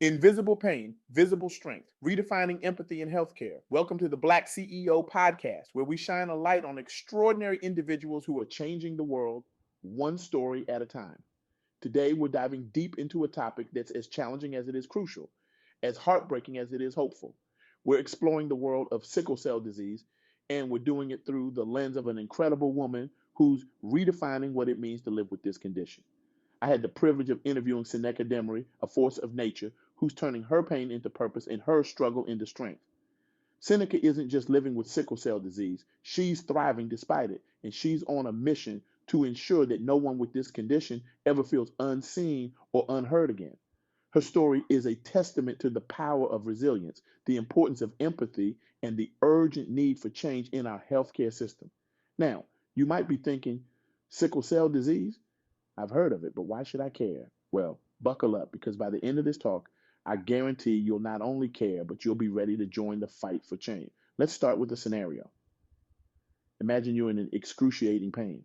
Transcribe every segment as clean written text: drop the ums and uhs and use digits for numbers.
Invisible pain, visible strength, redefining empathy in healthcare. Welcome to the BlackCEO Podcast, where we shine a light on extraordinary individuals who are changing the world one story at a time. Today, we're diving deep into a topic that's as challenging as it is crucial, as heartbreaking as it is hopeful. We're exploring the world of sickle cell disease, and we're doing it through the lens of an incredible woman who's redefining what it means to live with this condition. I had the privilege of interviewing Sineka Demery, a force of nature, who's turning her pain into purpose and her struggle into strength. Sineka isn't just living with sickle cell disease, she's thriving despite it, and she's on a mission to ensure that no one with this condition ever feels unseen or unheard again. Her story is a testament to the power of resilience, the importance of empathy, and the urgent need for change in our healthcare system. Now, you might be thinking, sickle cell disease? I've heard of it, but why should I care? Well, buckle up because by the end of this talk, I guarantee you'll not only care, but you'll be ready to join the fight for change. Let's start with a scenario. Imagine you're in an excruciating pain,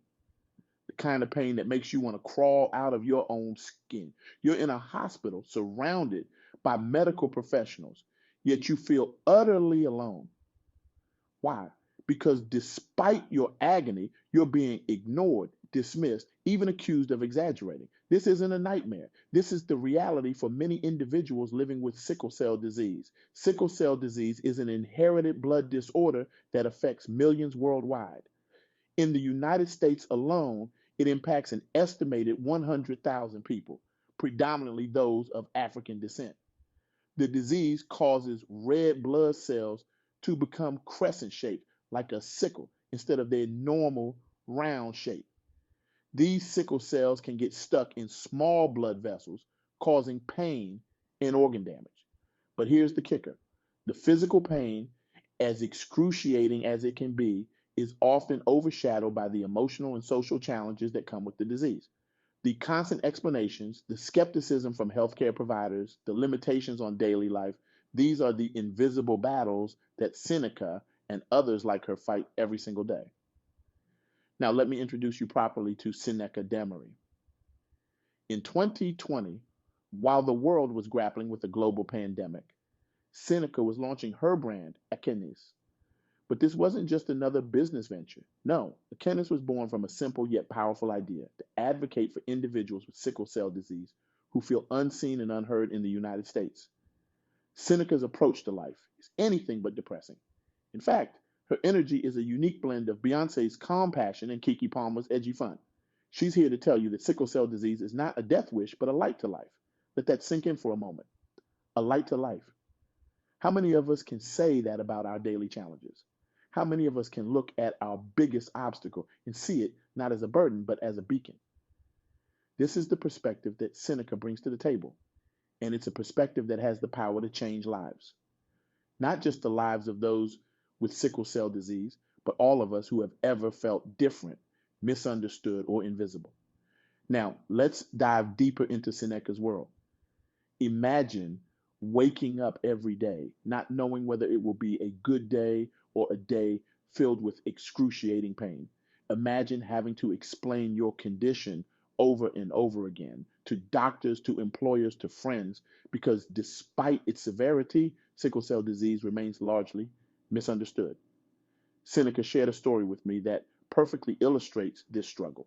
the kind of pain that makes you want to crawl out of your own skin. You're in a hospital surrounded by medical professionals, yet you feel utterly alone. Why? Because despite your agony, you're being ignored, dismissed, even accused of exaggerating. This isn't a nightmare. This is the reality for many individuals living with sickle cell disease. Sickle cell disease is an inherited blood disorder that affects millions worldwide. In the United States alone, it impacts an estimated 100,000 people, predominantly those of African descent. The disease causes red blood cells to become crescent shaped like a sickle instead of their normal round shape. These sickle cells can get stuck in small blood vessels, causing pain and organ damage. But here's the kicker: the physical pain, as excruciating as it can be, is often overshadowed by the emotional and social challenges that come with the disease. The constant explanations, the skepticism from healthcare providers, the limitations on daily life, these are the invisible battles that Sineka and others like her fight every single day. Now, let me introduce you properly to Sineka Demery. In 2020, while the world was grappling with a global pandemic, Sineka was launching her brand, Akenis. But this wasn't just another business venture. No, Akenis was born from a simple yet powerful idea to advocate for individuals with sickle cell disease who feel unseen and unheard in the United States. Sineka's approach to life is anything but depressing. In fact, her energy is a unique blend of Beyonce's calm passion and Keke Palmer's edgy fun. She's here to tell you that sickle cell disease is not a death wish, but a light to life. Let that sink in for a moment. A light to life. How many of us can say that about our daily challenges? How many of us can look at our biggest obstacle and see it not as a burden, but as a beacon? This is the perspective that Sineka brings to the table, and it's a perspective that has the power to change lives. Not just the lives of those with sickle cell disease, but all of us who have ever felt different, misunderstood, or invisible. Now, let's dive deeper into Sineka's world. Imagine waking up every day, not knowing whether it will be a good day or a day filled with excruciating pain. Imagine having to explain your condition over and over again to doctors, to employers, to friends, because despite its severity, sickle cell disease remains largely misunderstood. Sineka shared a story with me that perfectly illustrates this struggle.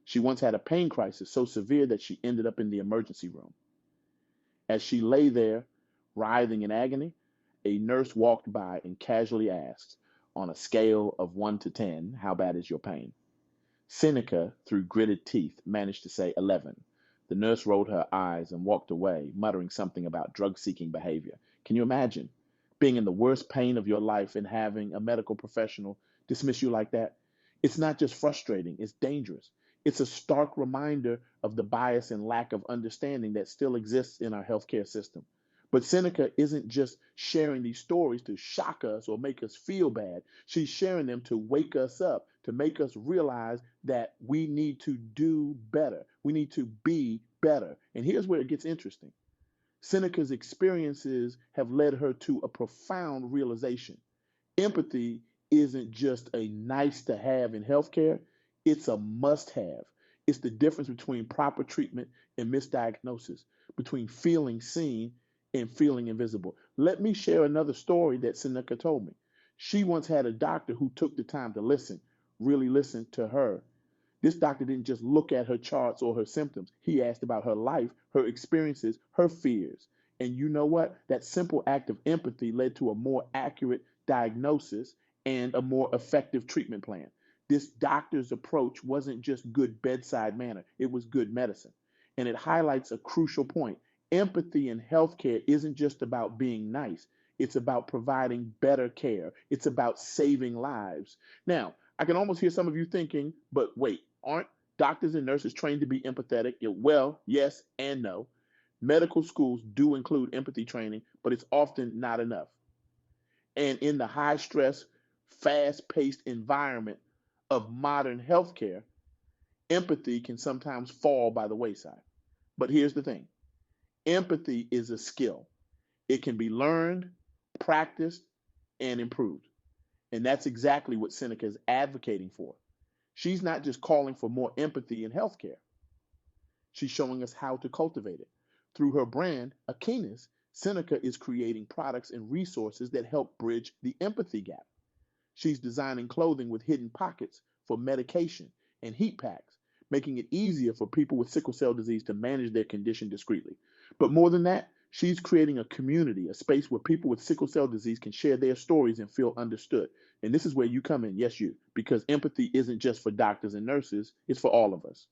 She once had a pain crisis so severe that she ended up in the emergency room. As she lay there, writhing in agony, a nurse walked by and casually asked, on a scale of 1 to 10, how bad is your pain? Sineka, through gritted teeth, managed to say 11. The nurse rolled her eyes and walked away, muttering something about drug-seeking behavior. Can you imagine being in the worst pain of your life and having a medical professional dismiss you like that? It's not just frustrating, it's dangerous. It's a stark reminder of the bias and lack of understanding that still exists in our healthcare system. But Seneca isn't just sharing these stories to shock us or make us feel bad. She's sharing them to wake us up, to make us realize that we need to do better. We need to be better. And here's where it gets interesting. Seneca's experiences have led her to a profound realization. Empathy isn't just a nice to have in healthcare, it's a must have. It's the difference between proper treatment and misdiagnosis, between feeling seen and feeling invisible. Let me share another story that Sineka told me. She once had a doctor who took the time to listen, really listen to her. This doctor didn't just look at her charts or her symptoms. He asked about her life, her experiences, her fears. And you know what? That simple act of empathy led to a more accurate diagnosis and a more effective treatment plan. This doctor's approach wasn't just good bedside manner, it was good medicine. And it highlights a crucial point. Empathy in healthcare isn't just about being nice, it's about providing better care, it's about saving lives. Now, I can almost hear some of you thinking, but wait, aren't doctors and nurses trained to be empathetic? Well, yes and no. Medical schools do include empathy training, but it's often not enough. And in the high stress, fast paced environment of modern healthcare, empathy can sometimes fall by the wayside. But here's the thing, empathy is a skill, it can be learned, practiced, and improved. And that's exactly what Sineka is advocating for. She's not just calling for more empathy in healthcare. She's showing us how to cultivate it. Through her brand, Akenis, Sineka is creating products and resources that help bridge the empathy gap. She's designing clothing with hidden pockets for medication and heat packs, making it easier for people with sickle cell disease to manage their condition discreetly. But more than that, she's creating a community, a space where people with sickle cell disease can share their stories and feel understood. And this is where you come in, yes, you, because empathy isn't just for doctors and nurses, it's for all of us.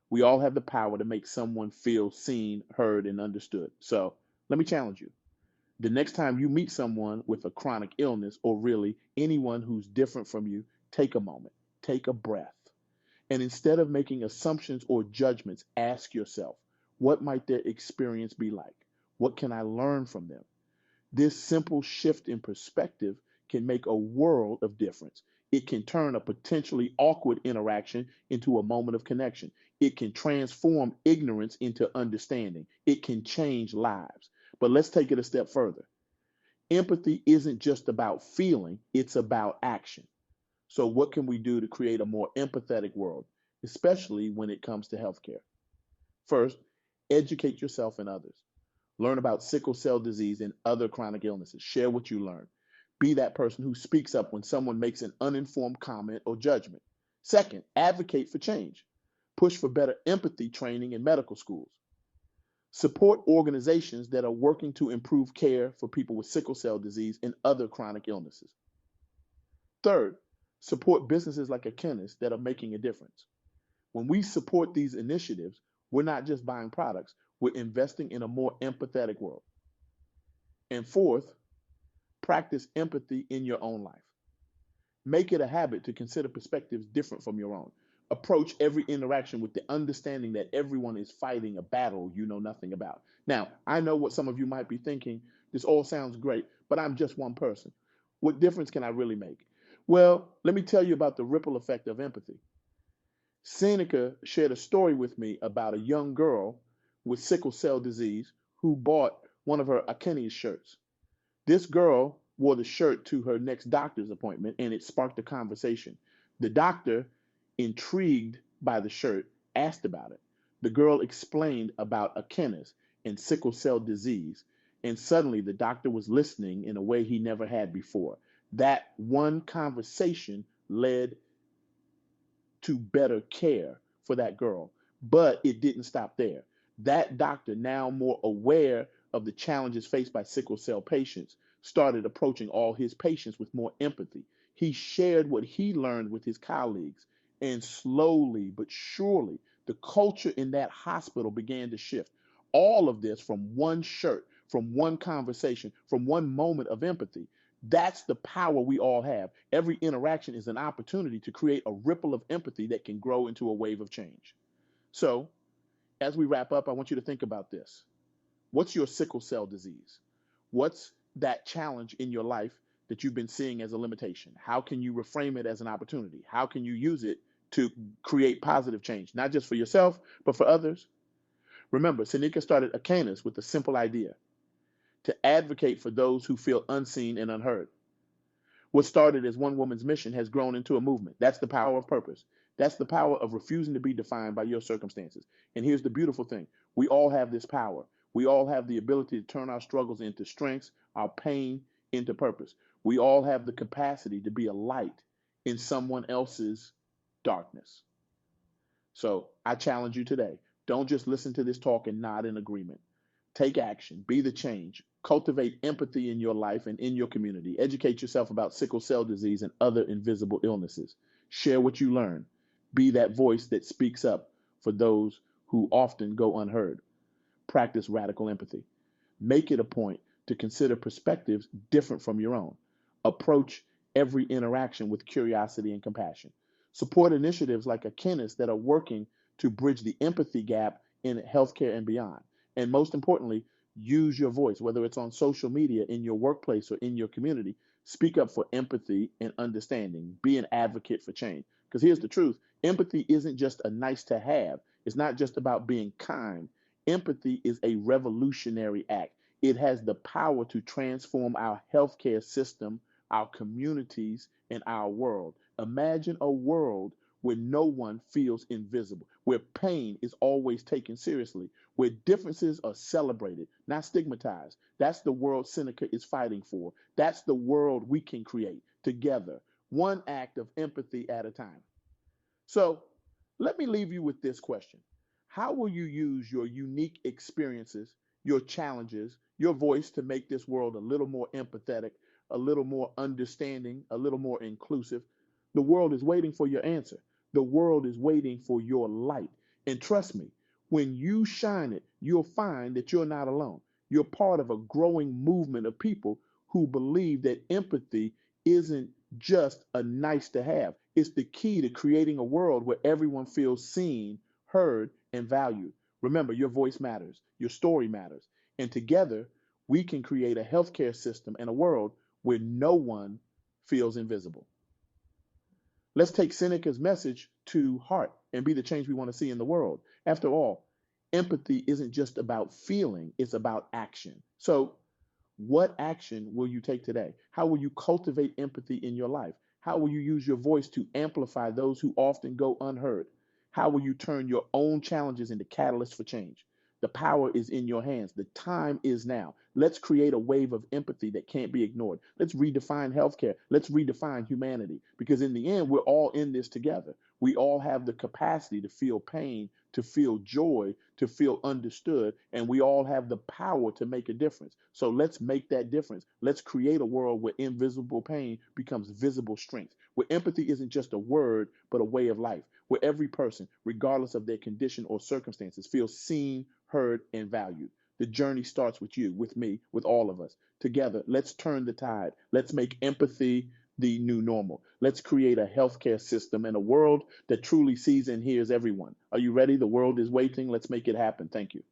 We all have the power to make someone feel seen, heard, and understood. So let me challenge you. The next time you meet someone with a chronic illness, or really anyone who's different from you, take a moment, take a breath. And instead of making assumptions or judgments, ask yourself, what might their experience be like? What can I learn from them? This simple shift in perspective can make a world of difference. It can turn a potentially awkward interaction into a moment of connection. It can transform ignorance into understanding. It can change lives. But let's take it a step further. Empathy isn't just about feeling, it's about action. So, what can we do to create a more empathetic world, especially when it comes to healthcare? First, educate yourself and others. Learn about sickle cell disease and other chronic illnesses. Share what you learn. Be that person who speaks up when someone makes an uninformed comment or judgment. Second, advocate for change. Push for better empathy training in medical schools. Support organizations that are working to improve care for people with sickle cell disease and other chronic illnesses. Third, support businesses like Akenis that are making a difference. When we support these initiatives, we're not just buying products, we're investing in a more empathetic world. And fourth, practice empathy in your own life. Make it a habit to consider perspectives different from your own. Approach every interaction with the understanding that everyone is fighting a battle you know nothing about. Now, I know what some of you might be thinking. This all sounds great, but I'm just one person. What difference can I really make? Well, let me tell you about the ripple effect of empathy. Sineka shared a story with me about a young girl with sickle cell disease who bought one of her Akenis shirts. This girl wore the shirt to her next doctor's appointment, and it sparked a conversation. The doctor, intrigued by the shirt, asked about it. The girl explained about Akenis and sickle cell disease, and suddenly the doctor was listening in a way he never had before. That one conversation led to better care for that girl. But it didn't stop there. That doctor, now more aware of the challenges faced by sickle cell patients, started approaching all his patients with more empathy. He shared what he learned with his colleagues, and slowly but surely, the culture in that hospital began to shift. All of this from one shirt, from one conversation, from one moment of empathy. That's the power we all have. Every interaction is an opportunity to create a ripple of empathy that can grow into a wave of change. So, as we wrap up, I want you to think about this. What's your sickle cell disease? What's that challenge in your life that you've been seeing as a limitation? How can you reframe it as an opportunity? How can you use it to create positive change, not just for yourself, but for others? Remember, Sineka started Akenis with a simple idea: to advocate for those who feel unseen and unheard. What started as one woman's mission has grown into a movement. That's the power of purpose. That's the power of refusing to be defined by your circumstances. And here's the beautiful thing. We all have this power. We all have the ability to turn our struggles into strengths, our pain into purpose. We all have the capacity to be a light in someone else's darkness. So I challenge you today. Don't just listen to this talk and nod in agreement. Take action, be the change, cultivate empathy in your life and in your community. Educate yourself about sickle cell disease and other invisible illnesses. Share what you learn. Be that voice that speaks up for those who often go unheard. Practice radical empathy. Make it a point to consider perspectives different from your own. Approach every interaction with curiosity and compassion. Support initiatives like Akenis that are working to bridge the empathy gap in healthcare and beyond. And most importantly, use your voice, whether it's on social media, in your workplace, or in your community. Speak up for empathy and understanding. Be an advocate for change. Because here's the truth, empathy isn't just a nice to have. It's not just about being kind. Empathy is a revolutionary act. It has the power to transform our healthcare system, our communities, and our world. Imagine a world where no one feels invisible, where pain is always taken seriously, where differences are celebrated, not stigmatized. That's the world Sineka is fighting for. That's the world we can create together, one act of empathy at a time. So let me leave you with this question. How will you use your unique experiences, your challenges, your voice to make this world a little more empathetic, a little more understanding, a little more inclusive? The world is waiting for your answer. The world is waiting for your light. And trust me, when you shine it, you'll find that you're not alone. You're part of a growing movement of people who believe that empathy isn't just a nice to have. It's the key to creating a world where everyone feels seen, heard, and valued. Remember, your voice matters, your story matters. And together, we can create a healthcare system and a world where no one feels invisible. Let's take Seneca's message to heart and be the change we want to see in the world. After all, empathy isn't just about feeling, it's about action. So, what action will you take today? How will you cultivate empathy in your life? How will you use your voice to amplify those who often go unheard? How will you turn your own challenges into catalysts for change? The power is in your hands. The time is now. Let's create a wave of empathy that can't be ignored. Let's redefine healthcare. Let's redefine humanity. Because in the end, we're all in this together. We all have the capacity to feel pain, to feel joy, to feel understood, and we all have the power to make a difference. So let's make that difference. Let's create a world where invisible pain becomes visible strength, where empathy isn't just a word, but a way of life, where every person, regardless of their condition or circumstances, feels seen, heard, and valued. The journey starts with you, with me, with all of us. Together, let's turn the tide. Let's make empathy the new normal. Let's create a healthcare system and a world that truly sees and hears everyone. Are you ready? The world is waiting. Let's make it happen. Thank you.